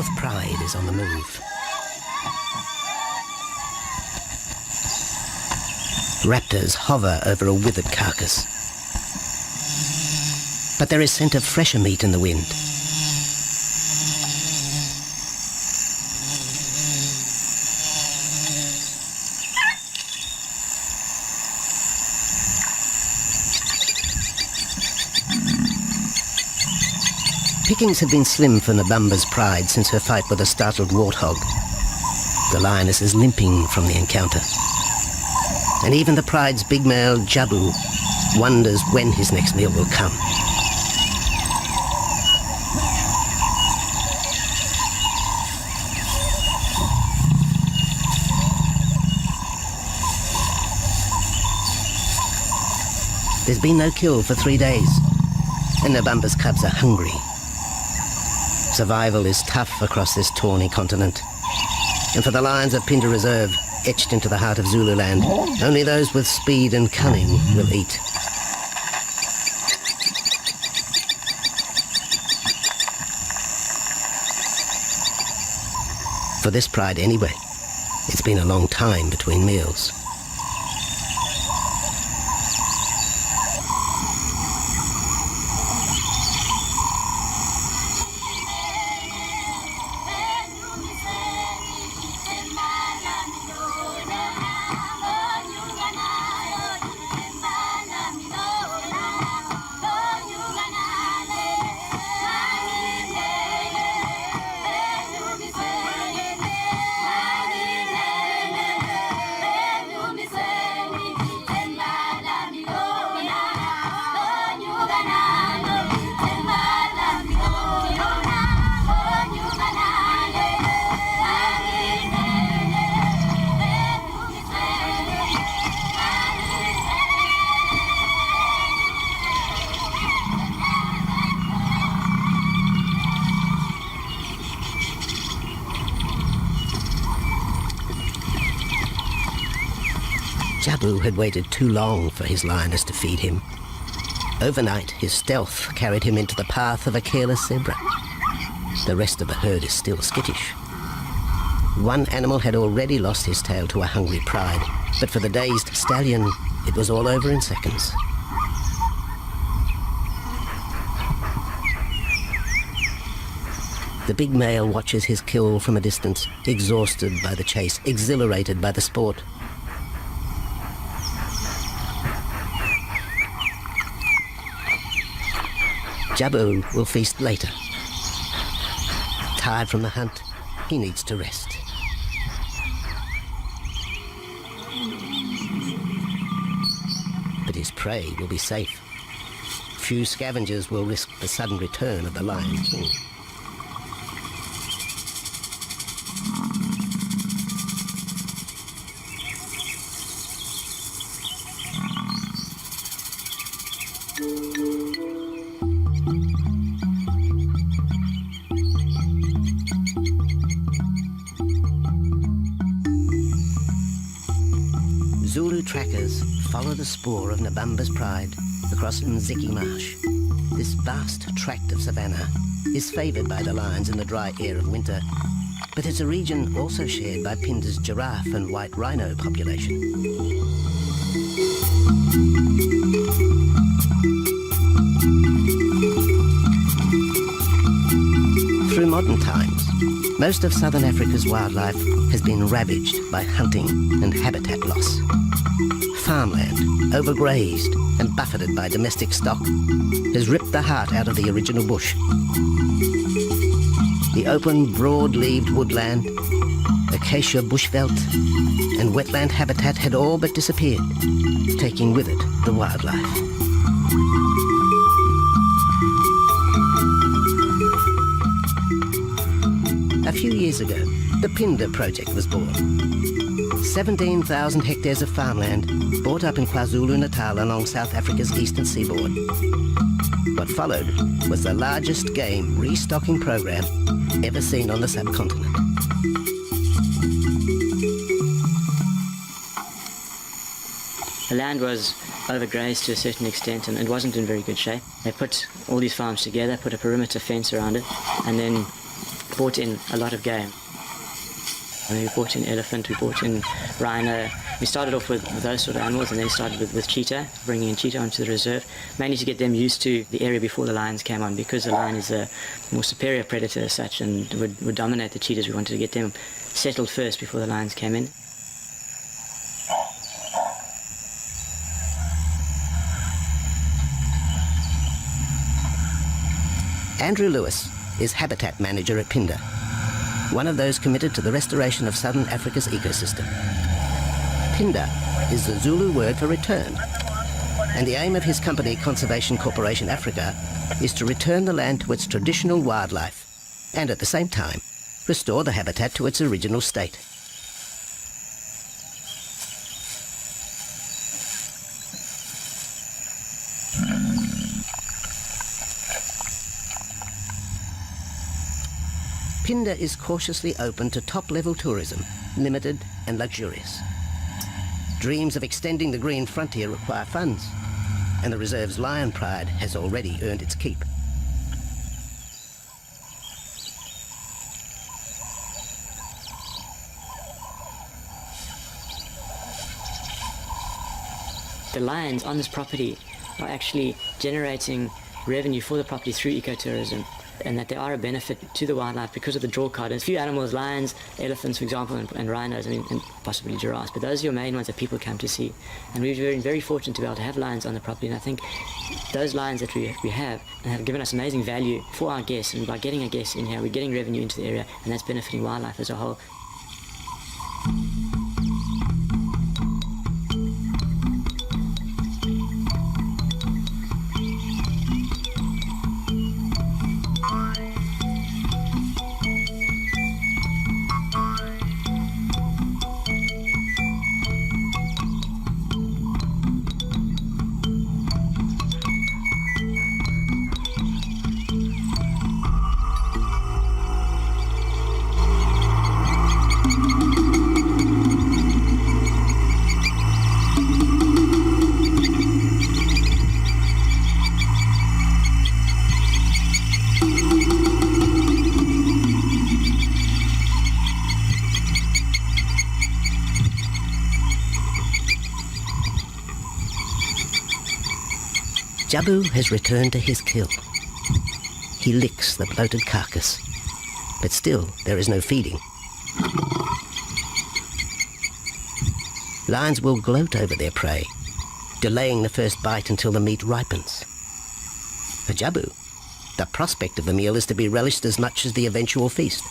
fourth pride is on the move. Raptors hover over a withered carcass. But there is scent of fresher meat in the wind. Pickings have been slim for Nabamba's pride since her fight with a startled warthog. The lioness is limping from the encounter. And even the pride's big male, Jabu, wonders when his next meal will come. There's been no kill for 3 days, and Nabamba's cubs are hungry. Survival is tough across this tawny continent, and for the lions of Pinda Reserve, etched into the heart of Zululand, only those with speed and cunning will eat. For this pride anyway, it's been a long time between meals. Jabu had waited too long for his lioness to feed him. Overnight, his stealth carried him into the path of a careless zebra. The rest of the herd is still skittish. One animal had already lost his tail to a hungry pride, but for the dazed stallion, it was all over in seconds. The big male watches his kill from a distance, exhausted by the chase, exhilarated by the sport. Jabu will feast later. Tired from the hunt, he needs to rest. But his prey will be safe. Few scavengers will risk the sudden return of the Lion King. Zulu trackers follow the spoor of Nabamba's pride across Nziki Marsh. This vast tract of savanna is favoured by the lions in the dry air of winter, but it's a region also shared by Pinda's giraffe and white rhino population. Through modern times, most of southern Africa's wildlife has been ravaged by hunting and habitat loss. Farmland, overgrazed and buffeted by domestic stock, has ripped the heart out of the original bush. The open, broad-leaved woodland, acacia bushveld, and wetland habitat had all but disappeared, taking with it the wildlife. A few years ago, the Pinda project was born. 17,000 hectares of farmland bought up in KwaZulu-Natal along South Africa's eastern seaboard. What followed was the largest game restocking program ever seen on the subcontinent. The land was overgrazed to a certain extent and it wasn't in very good shape. They put all these farms together, put a perimeter fence around it, and then brought in a lot of game. We brought in elephant, we brought in rhino. We started off with those sort of animals and then started with cheetah, bringing in cheetah onto the reserve, mainly to get them used to the area before the lions came on, because the lion is a more superior predator as such and would dominate the cheetahs. We wanted to get them settled first before the lions came in. Andrew Lewis is habitat manager at Phinda, one of those committed to the restoration of southern Africa's ecosystem. Phinda is the Zulu word for return, and the aim of his company, Conservation Corporation Africa, is to return the land to its traditional wildlife and at the same time restore the habitat to its original state. Phinda is cautiously open to top-level tourism, limited and luxurious. Dreams of extending the green frontier require funds, and the reserve's lion pride has already earned its keep. The lions on this property are actually generating revenue for the property through ecotourism, and that they are a benefit to the wildlife because of the draw card. There's a few animals, lions, elephants, for example, and rhinos, and possibly giraffes, but those are your main ones that people come to see. And we've been very fortunate to be able to have lions on the property, and I think those lions that we have given us amazing value for our guests, and by getting a guest in here, we're getting revenue into the area, and that's benefiting wildlife as a whole. Jabu has returned to his kill. He licks the bloated carcass, but still there is no feeding. Lions will gloat over their prey, delaying the first bite until the meat ripens. For Jabu, the prospect of the meal is to be relished as much as the eventual feast.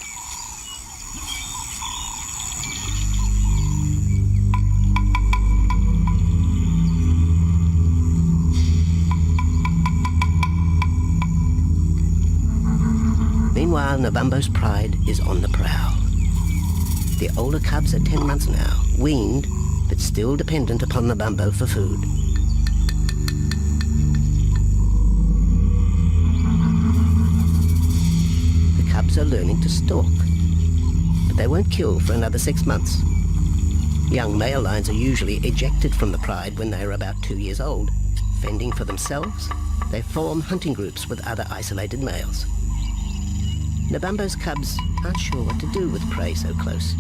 Meanwhile, Nabambo's pride is on the prowl. The older cubs are 10 months now, weaned, but still dependent upon Nabambo for food. The cubs are learning to stalk, but they won't kill for another 6 months. Young male lions are usually ejected from the pride when they are about 2 years old. Fending for themselves, they form hunting groups with other isolated males. Nabambo's cubs aren't sure what to do with prey so close,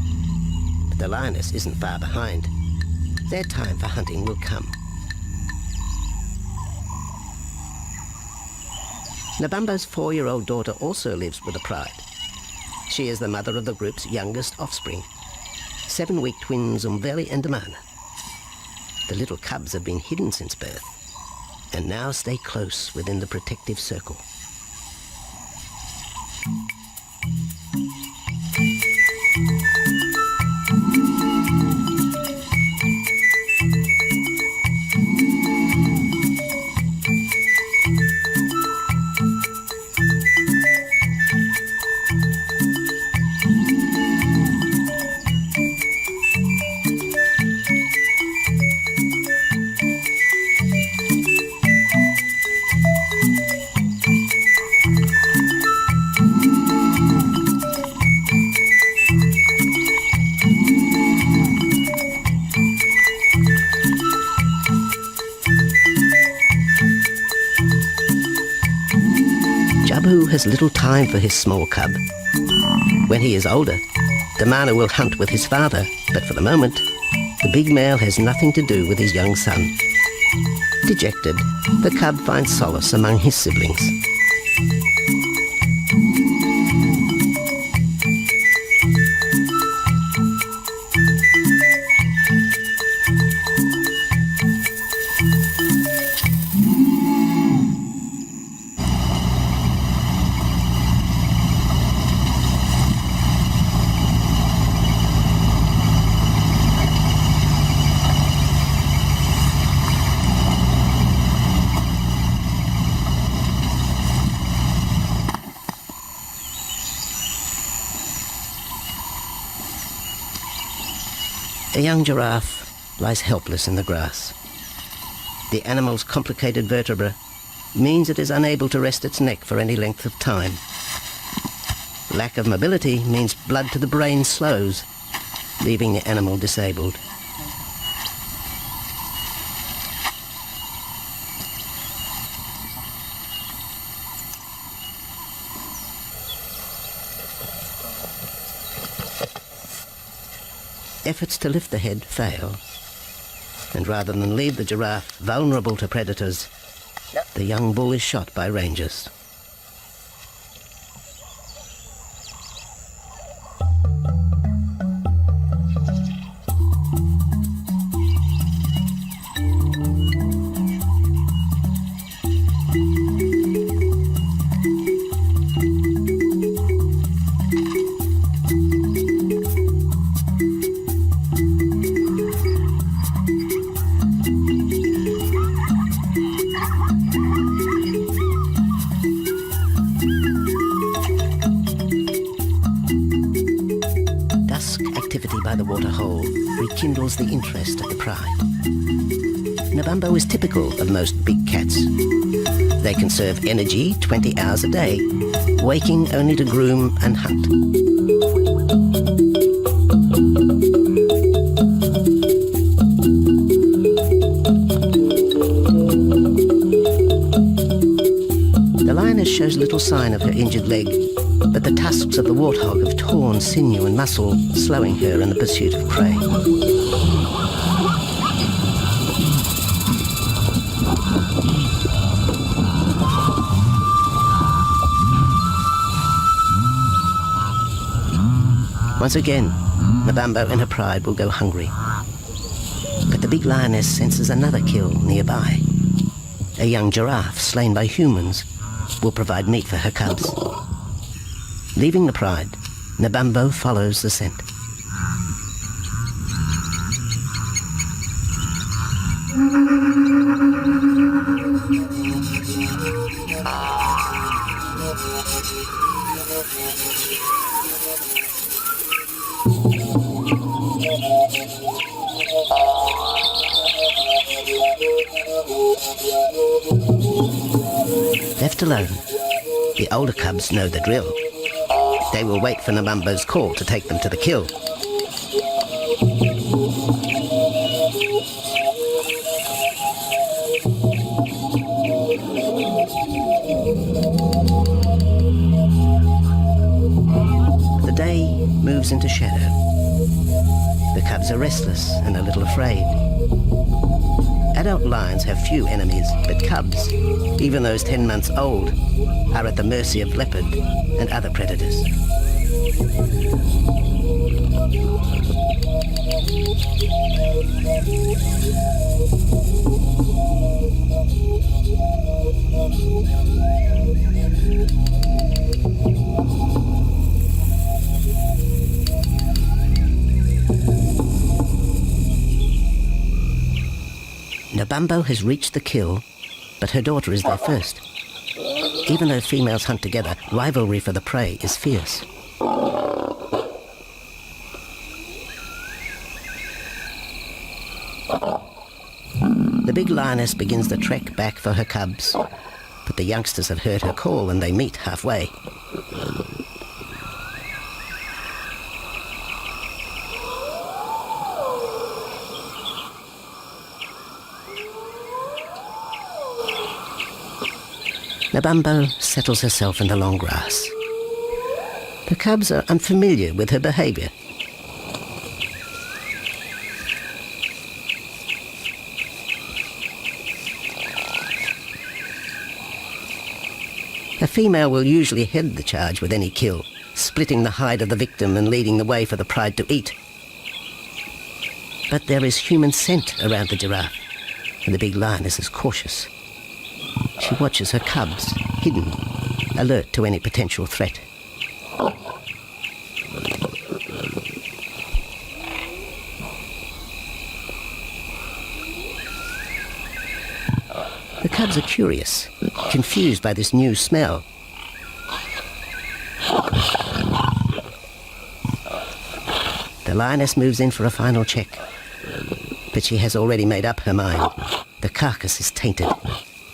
but the lioness isn't far behind. Their time for hunting will come. Nabambo's 4-year-old daughter also lives with the pride. She is the mother of the group's youngest offspring, 7-week twins Umveli and Damana. The little cubs have been hidden since birth, and now stay close within the protective circle. Jabu has little time for his small cub. When he is older, the mana will hunt with his father, but for the moment, the big male has nothing to do with his young son. Dejected, the cub finds solace among his siblings. A young giraffe lies helpless in the grass. The animal's complicated vertebra means it is unable to rest its neck for any length of time. Lack of mobility means blood to the brain slows, leaving the animal disabled. Efforts to lift the head fail, and rather than leave the giraffe vulnerable to predators, the young bull is shot by rangers. By the waterhole rekindles the interest of the pride. Nabambo is typical of most big cats. They conserve energy 20 hours a day, waking only to groom and hunt. The lioness shows little sign of her injured leg, but the tusks of the warthog have torn sinew and muscle, slowing her in the pursuit of prey. Once again, Nabambo and her pride will go hungry. But the big lioness senses another kill nearby. A young giraffe slain by humans will provide meat for her cubs. Leaving the pride, Nabambo follows the scent. Left alone, the older cubs know the drill. They will wait for Nabambo's call to take them to the kill. The day moves into shadow. The cubs are restless and a little afraid. Adult lions have few enemies, but cubs, even those 10 months old, are at the mercy of leopard and other predators. Nabambo has reached the kill, but her daughter is there first. Even though females hunt together, rivalry for the prey is fierce. The big lioness begins the trek back for her cubs, but the youngsters have heard her call and they meet halfway. Nabambo settles herself in the long grass. The cubs are unfamiliar with her behaviour. A female will usually head the charge with any kill, splitting the hide of the victim and leading the way for the pride to eat. But there is human scent around the giraffe, and the big lioness is cautious. She watches her cubs, hidden, alert to any potential threat. The cubs are curious, confused by this new smell. The lioness moves in for a final check, but she has already made up her mind. The carcass is tainted.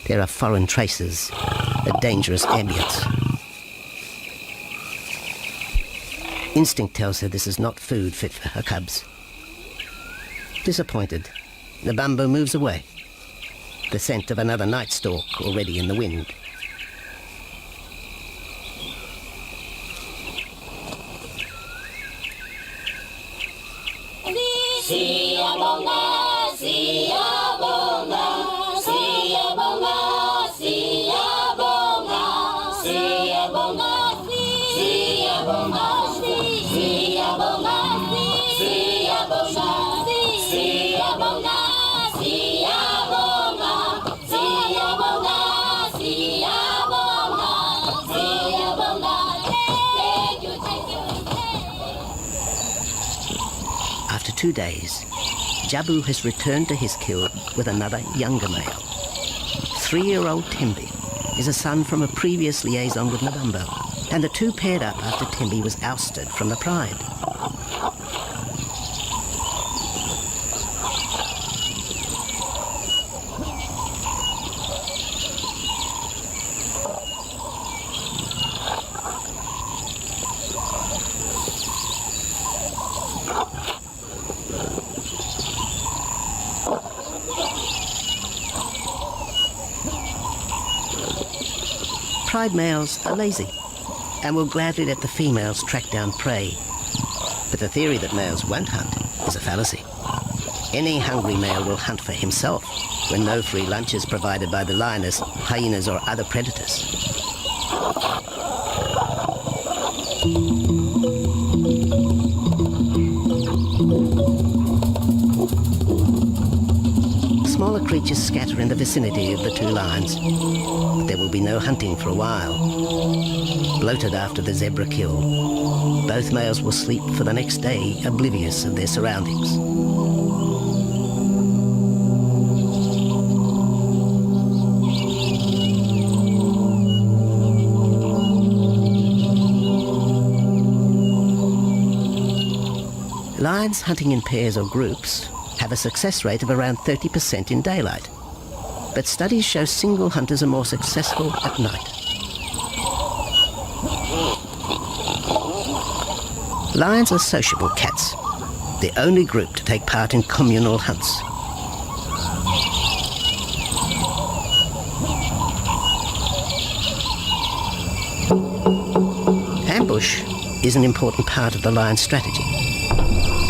There are foreign traces, a dangerous ambience. Instinct tells her this is not food fit for her cubs. Disappointed, the bumbo moves away, the scent of another night stalk already in the wind. After 2 days, Jabu has returned to his kill with another younger male. 3-year-old Tembi is a son from a previous liaison with Nabumbo, and the two paired up after Tembi was ousted from the pride. Pride males are lazy and will gladly let the females track down prey. But the theory that males won't hunt is a fallacy. Any hungry male will hunt for himself when no free lunch is provided by the lioness, hyenas or other predators. Smaller creatures scatter in the vicinity of the two lions. There will be no hunting for a while. Bloated after the zebra kill, both males will sleep for the next day, oblivious of their surroundings. Lions hunting in pairs or groups have a success rate of around 30% in daylight, but studies show single hunters are more successful at night. Lions are sociable cats, the only group to take part in communal hunts. Ambush is an important part of the lion's strategy.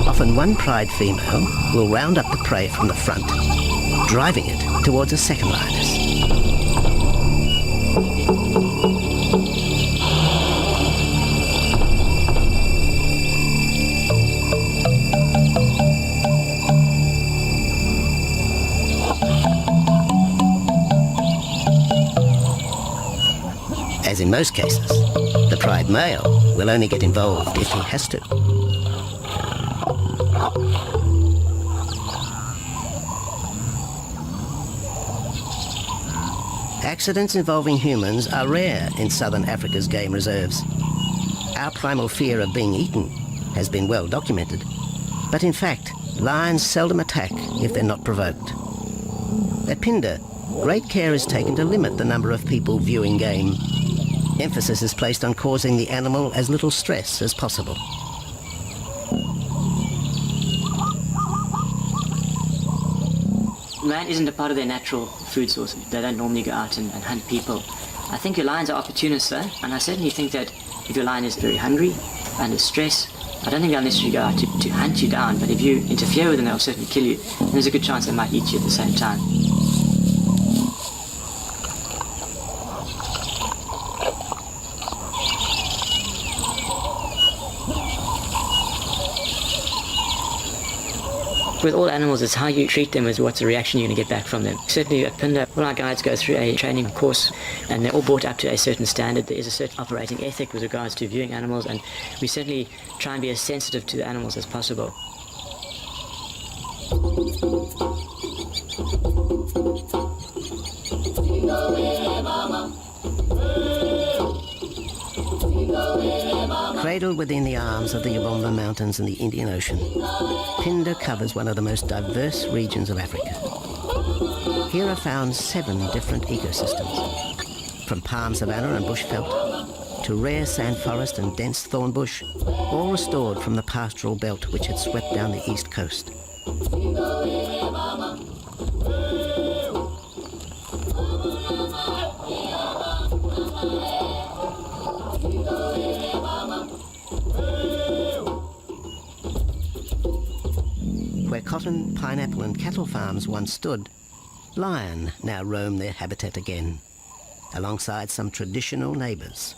Often one pride female will round up the prey from the front, driving it towards a second lioness. As in most cases, the pride male will only get involved if he has to. Accidents involving humans are rare in southern Africa's game reserves. Our primal fear of being eaten has been well documented, but in fact, lions seldom attack if they're not provoked. At Phinda, great care is taken to limit the number of people viewing game. Emphasis is placed on causing the animal as little stress as possible. Man isn't a part of their natural food source. They don't normally go out and hunt people. I think your lions are opportunists though, and I certainly think that If your lion is very hungry, under stress, I don't think they'll necessarily go out to hunt you down, but if you interfere with them, they'll certainly kill you. And there's a good chance they might eat you at the same time. With all animals, it's how you treat them is what's the reaction you're going to get back from them. Certainly at Pinda, all our guides go through a training course and they're all brought up to a certain standard. There is a certain operating ethic with regards to viewing animals, and we certainly try and be as sensitive to the animals as possible. Cradled within the arms of the Yabomba Mountains and the Indian Ocean, Pinda covers one of the most diverse regions of Africa. Here are found 7 different ecosystems, from palm savanna and bushveld to rare sand forest and dense thorn bush, all restored from the pastoral belt which had swept down the east coast. Where cotton, pineapple and cattle farms once stood, lion now roam their habitat again, alongside some traditional neighbours.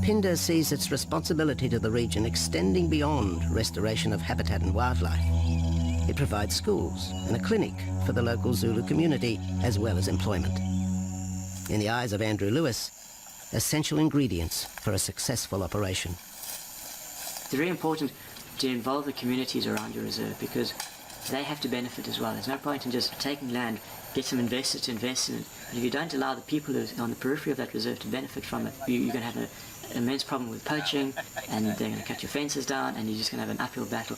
Pinda sees its responsibility to the region extending beyond restoration of habitat and wildlife. It provides schools and a clinic for the local Zulu community, as well as employment. In the eyes of Andrew Lewis, essential ingredients for a successful operation. It's very important to involve the communities around your reserve because they have to benefit as well. There's no point in just taking land, get some investors to invest in it, but if you don't allow the people who are on the periphery of that reserve to benefit from it, you're going to have an immense problem with poaching, and they're going to cut your fences down, and you're just going to have an uphill battle.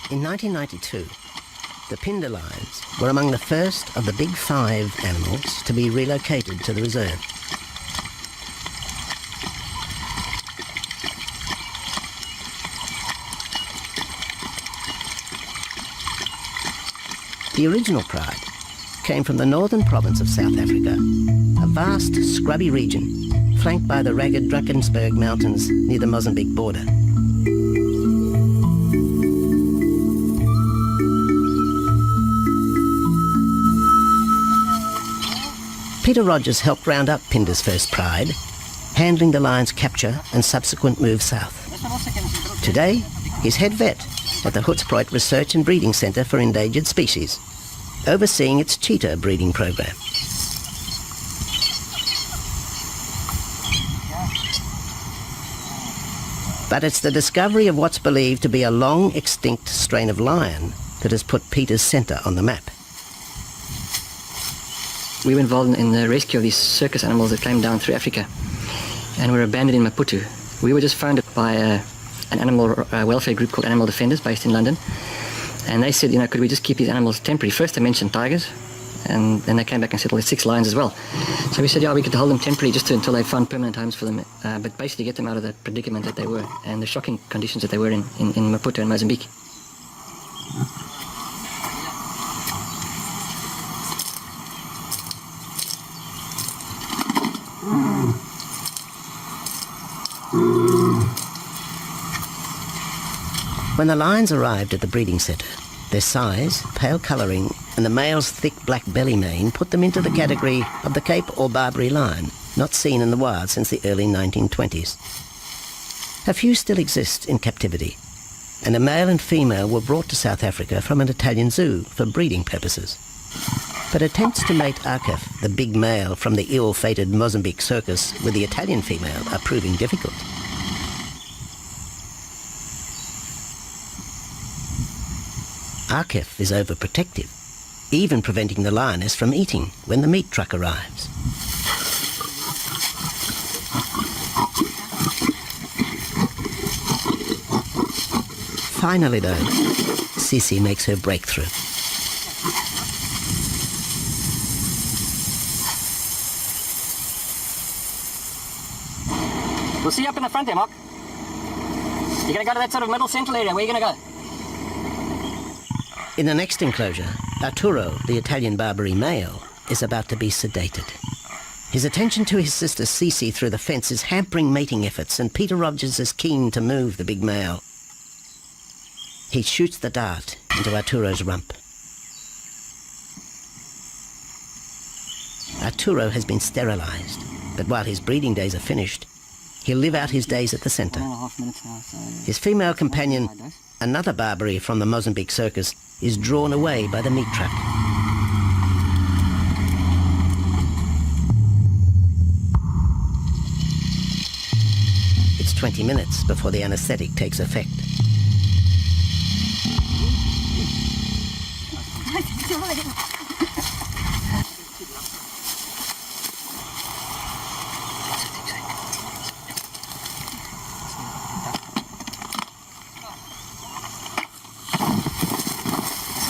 In 1992, the Pinda lions were among the first of the big 5 animals to be relocated to the reserve. The original pride came from the northern province of South Africa, a vast scrubby region flanked by the ragged Drakensberg Mountains near the Mozambique border. Peter Rogers helped round up Pinda's first pride, handling the lion's capture and subsequent move south. Today, he's head vet at the Hoedspruit Research and Breeding Centre for Endangered Species, overseeing its cheetah breeding program. But it's the discovery of what's believed to be a long extinct strain of lion that has put Peter's centre on the map. We were involved in the rescue of these circus animals that came down through Africa and were abandoned in Maputo. We were just founded by an animal welfare group called Animal Defenders based in London, and they said, could we just keep these animals temporary? First they mentioned tigers, and then they came back and said, well, there's 6 lions as well. So we said, yeah, we could hold them temporarily just until they found permanent homes for them, but basically get them out of that predicament that they were and the shocking conditions that they were in Maputo and Mozambique. When the lions arrived at the breeding centre, their size, pale colouring and the male's thick black belly mane put them into the category of the Cape or Barbary lion, not seen in the wild since the early 1920s. A few still exist in captivity, and a male and female were brought to South Africa from an Italian zoo for breeding purposes. But attempts to mate Arcaf, the big male from the ill-fated Mozambique circus, with the Italian female are proving difficult. Arcaf is overprotective, even preventing the lioness from eating when the meat truck arrives. Finally, though, Sissy makes her breakthrough. We'll see you up in the front there, Mark. You're going to go to that sort of middle central area. Where are you going to go? In the next enclosure, Arturo, the Italian Barbary male, is about to be sedated. His attention to his sister Cece through the fence is hampering mating efforts, and Peter Rogers is keen to move the big male. He shoots the dart into Arturo's rump. Arturo has been sterilized, but while his breeding days are finished, he'll live out his days at the center. 1.5 minutes now, so... His female companion, another Barbary from the Mozambique circus, is drawn away by the meat truck. It's 20 minutes before the anesthetic takes effect.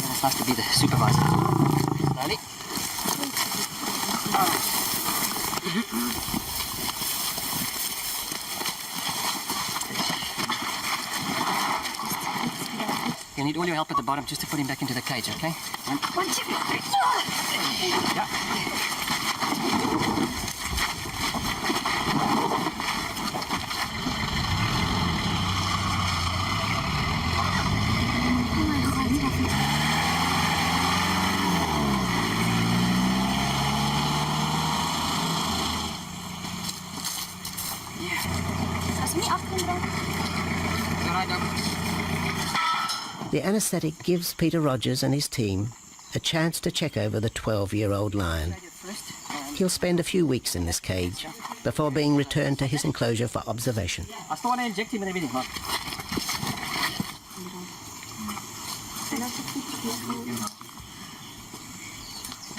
It's nice to be the supervisor. Slowly. You'll need all your help at the bottom just to put him back into the cage, okay? One, two, three, four. Yeah. The anesthetic gives Peter Rogers and his team a chance to check over the 12-year-old lion. He'll spend a few weeks in this cage before being returned to his enclosure for observation. I still want to inject him and everything, Mark.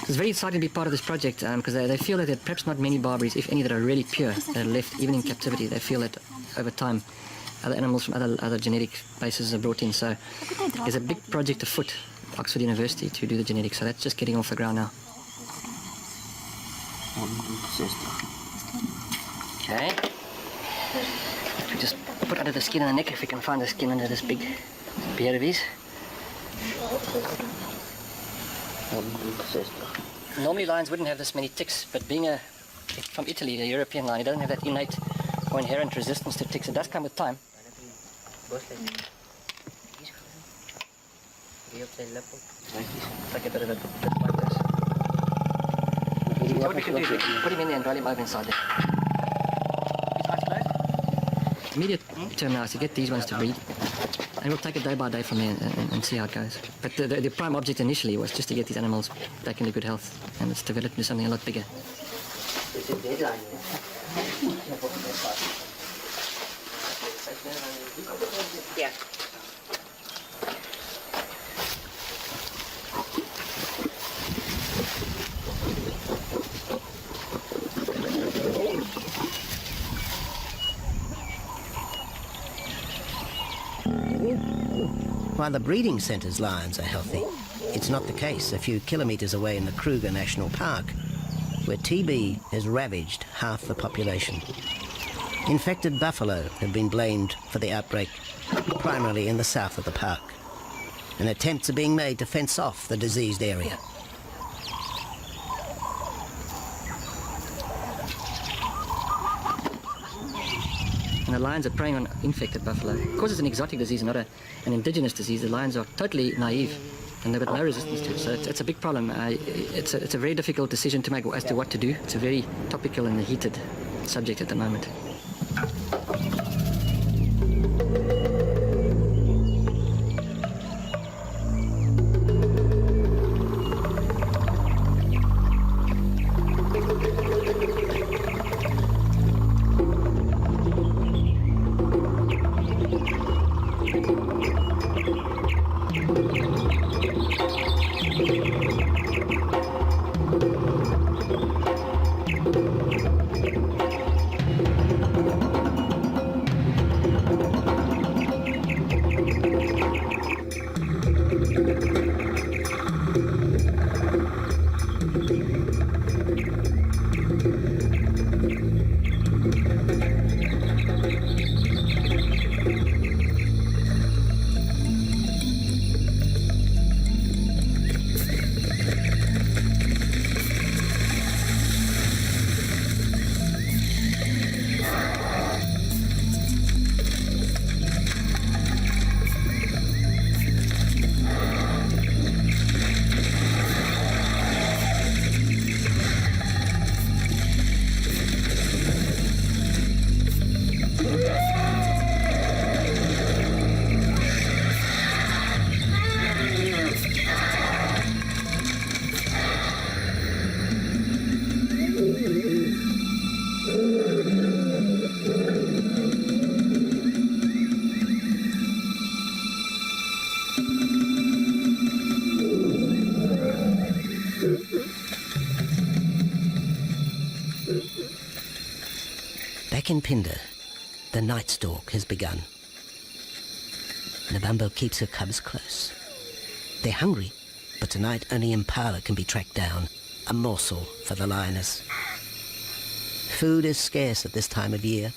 It's very exciting to be part of this project because they feel that there are perhaps not many Barbaries, if any, that are really pure, that are left even in captivity. They feel that over time other animals from other genetic bases are brought in. So there's a big project afoot at Oxford University to do the genetics. So that's just getting off the ground now. Okay. We just put under the skin and the neck if we can find the skin under this big beard of his. Normally lions wouldn't have this many ticks, but being from Italy, the European lion, he doesn't have that innate or inherent resistance to ticks. It does come with time. Like a bit of a bit like this. What we can do is put him in there and roll him over inside there. Immediate term now is to get these ones to breed. And we'll take it day by day from there and see how it goes. But the prime object initially was just to get these animals back into good health, and it's developed into something a lot bigger. It's a deadline. Yeah. While the breeding centre's lions are healthy, it's not the case a few kilometres away in the Kruger National Park, where TB has ravaged half the population. Infected buffalo have been blamed for the outbreak, primarily in the south of the park, and attempts are being made to fence off the diseased area. And the lions are preying on infected buffalo. Because it's an exotic disease, not an indigenous disease, the lions are totally naive and they've got no resistance to it. So it's a big problem. It's a very difficult decision to make as to what to do. It's a very topical and heated subject at the moment. Back in Phinda, the night stalk has begun. Nabambo keeps her cubs close. They're hungry, but tonight only impala can be tracked down, a morsel for the lioness. Food is scarce at this time of year,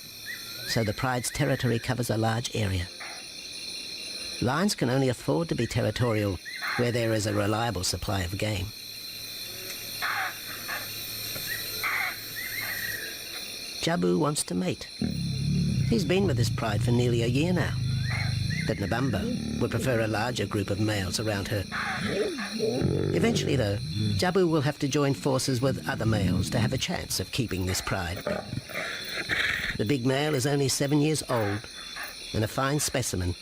so the pride's territory covers a large area. Lions can only afford to be territorial where there is a reliable supply of game. Jabu wants to mate. He's been with his pride for nearly a year now. But Nabambo would prefer a larger group of males around her. Eventually, though, Jabu will have to join forces with other males to have a chance of keeping this pride. The big male is only 7 years old and a fine specimen,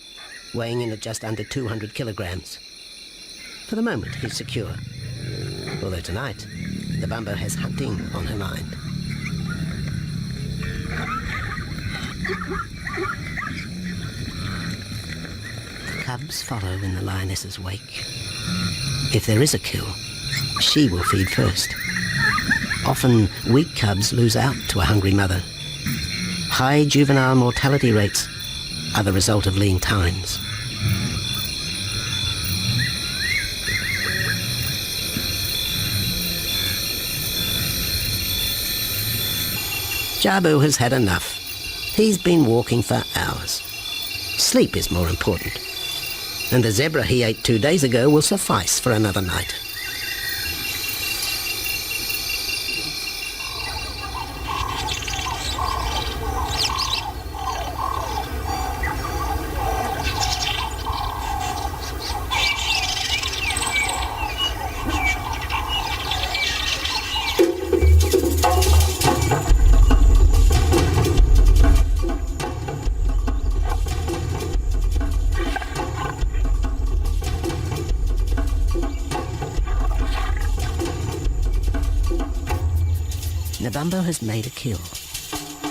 weighing in at just under 200 kilograms. For the moment, he's secure. Although tonight, Nabambo has hunting on her mind. The cubs follow in the lioness's wake. If there is a kill, she will feed first. Often, weak cubs lose out to a hungry mother. High juvenile mortality rates are the result of lean times. Jabu has had enough. He's been walking for hours. Sleep is more important. And the zebra he ate 2 days ago will suffice for another night. Nabambo has made a kill,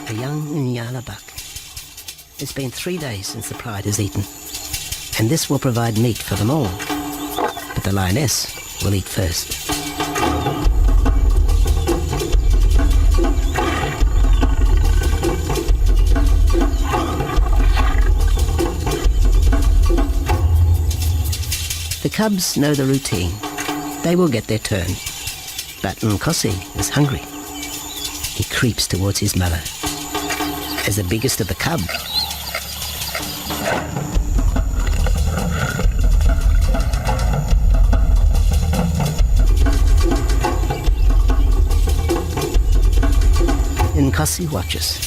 a young Nyala buck. It's been 3 days since the pride is eaten, and this will provide meat for them all. But the lioness will eat first. The cubs know the routine. They will get their turn. But Nkosi is hungry. He creeps towards his mother. As the biggest of the cub, Nkosi watches.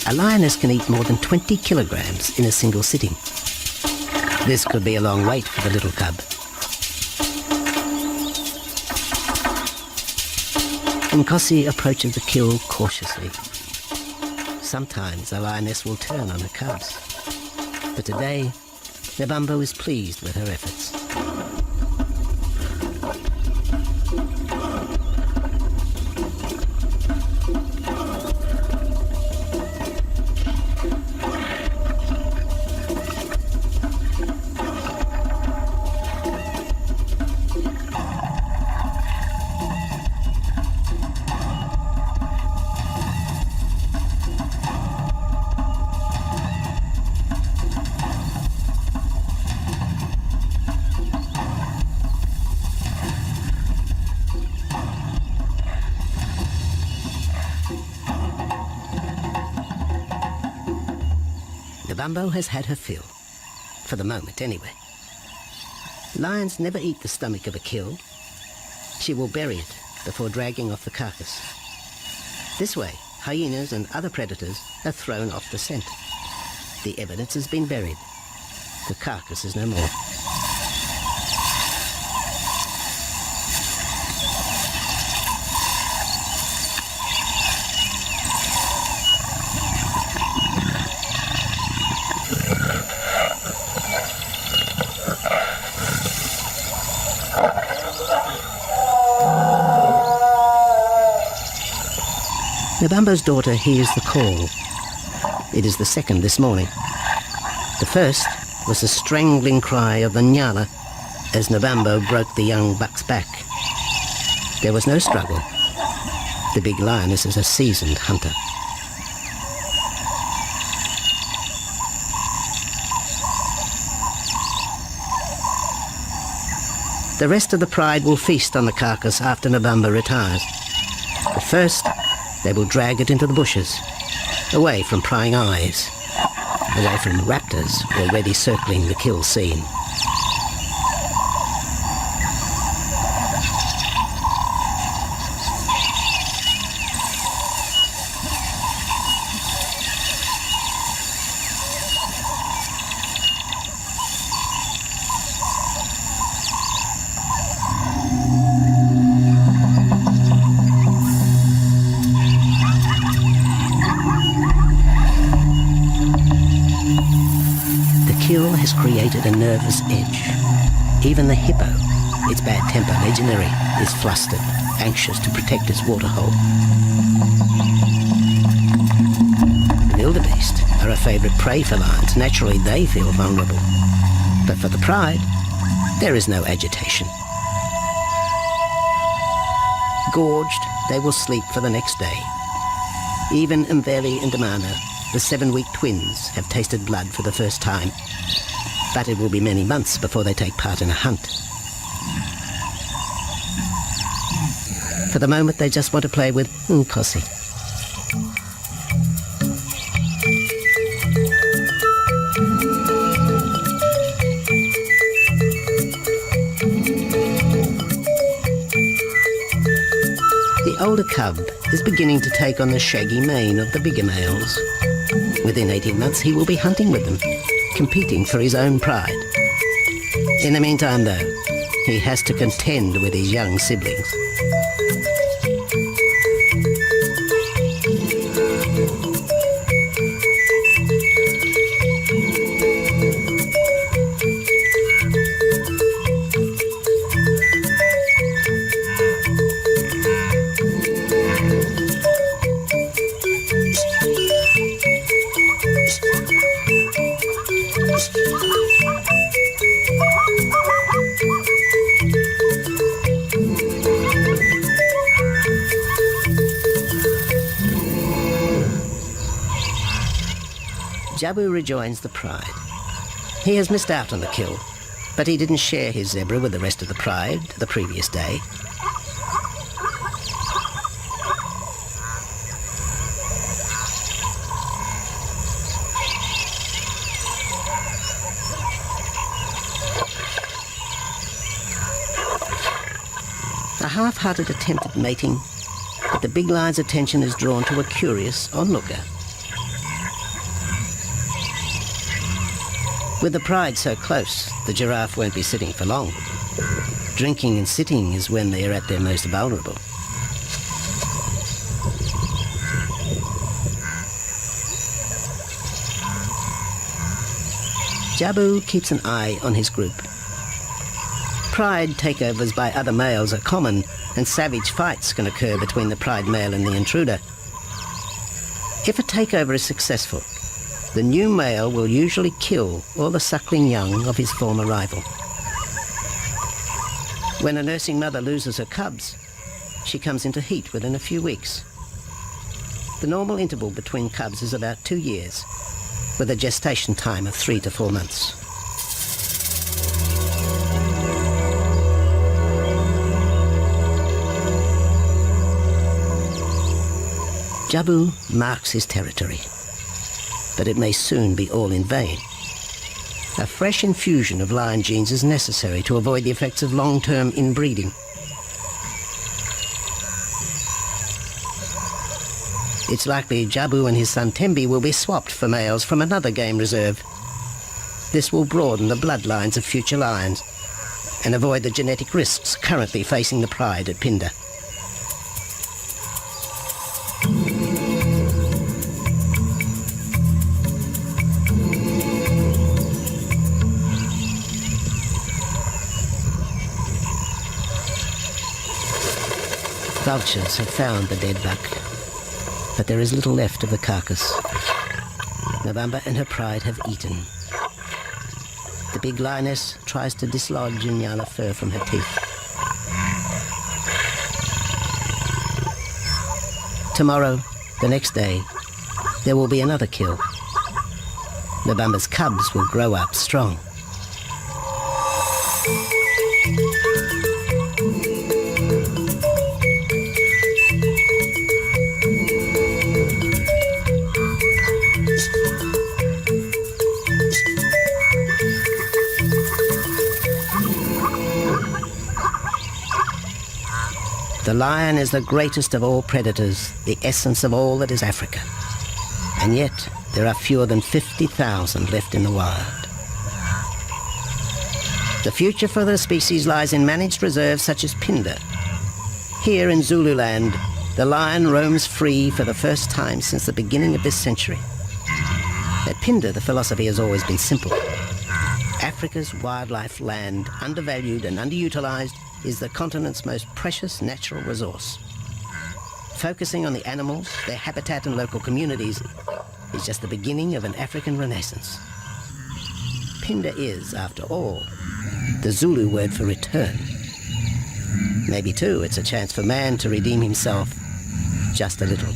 A lioness can eat more than 20 kilograms in a single sitting. This could be a long wait for the little cub. Nkosi approaches the kill cautiously. Sometimes the lioness will turn on her cubs, but today Nabambo is pleased with her efforts. Nabambo has had her fill, for the moment anyway. Lions never eat the stomach of a kill. She will bury it before dragging off the carcass. This way, hyenas and other predators are thrown off the scent. The evidence has been buried. The carcass is no more. Nabambo's daughter hears the call. It is the second this morning. The first was the strangling cry of the Nyala as Nabambo broke the young buck's back. There was no struggle. The big lioness is a seasoned hunter. The rest of the pride will feast on the carcass after Nabambo retires. But first, they will drag it into the bushes, away from prying eyes, away from raptors already circling the kill scene. Has created a nervous edge. Even the hippo, its bad temper legendary, is flustered, anxious to protect its waterhole. The wildebeest are a favourite prey for lions. Naturally, they feel vulnerable. But for the pride, there is no agitation. Gorged, they will sleep for the next day. Even Mveli and Damana, the 7-week twins, have tasted blood for the first time. But it will be many months before they take part in a hunt. For the moment, they just want to play with Nkosi. The older cub is beginning to take on the shaggy mane of the bigger males. Within 18 months, he will be hunting with them, competing for his own pride. In the meantime, though, he has to contend with his young siblings. Jabu rejoins the pride. He has missed out on the kill, but he didn't share his zebra with the rest of the pride the previous day. A half-hearted attempt at mating, but the big lion's attention is drawn to a curious onlooker. With the pride so close, the giraffe won't be sitting for long. Drinking and sitting is when they are at their most vulnerable. Jabu keeps an eye on his group. Pride takeovers by other males are common, and savage fights can occur between the pride male and the intruder. If a takeover is successful, the new male will usually kill all the suckling young of his former rival. When a nursing mother loses her cubs, she comes into heat within a few weeks. The normal interval between cubs is about 2 years, with a gestation time of 3 to 4 months. Jabu marks his territory, but it may soon be all in vain. A fresh infusion of lion genes is necessary to avoid the effects of long-term inbreeding. It's likely Jabu and his son Tembi will be swapped for males from another game reserve. This will broaden the bloodlines of future lions and avoid the genetic risks currently facing the pride at Phinda. Vultures have found the dead buck, but there is little left of the carcass. November and her pride have eaten. The big lioness tries to dislodge Inyala fur from her teeth. Tomorrow, the next day, there will be another kill. November's cubs will grow up strong. The lion is the greatest of all predators, the essence of all that is Africa. And yet, there are fewer than 50,000 left in the wild. The future for the species lies in managed reserves such as Phinda. Here in Zululand, the lion roams free for the first time since the beginning of this century. At Phinda, the philosophy has always been simple. Africa's wildlife land, undervalued and underutilized, is the continent's most precious natural resource. Focusing on the animals, their habitat and local communities is just the beginning of an African renaissance. Phinda is, after all, the Zulu word for return. Maybe, too, it's a chance for man to redeem himself just a little.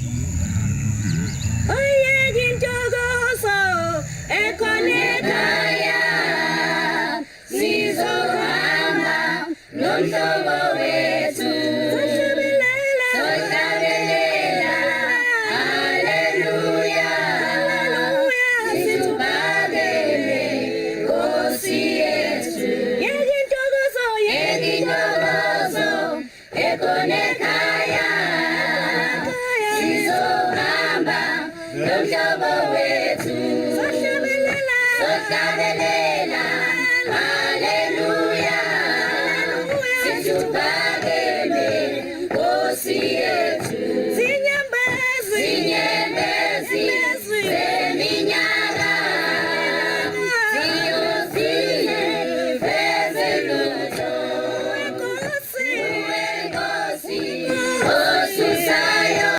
Hallelujah.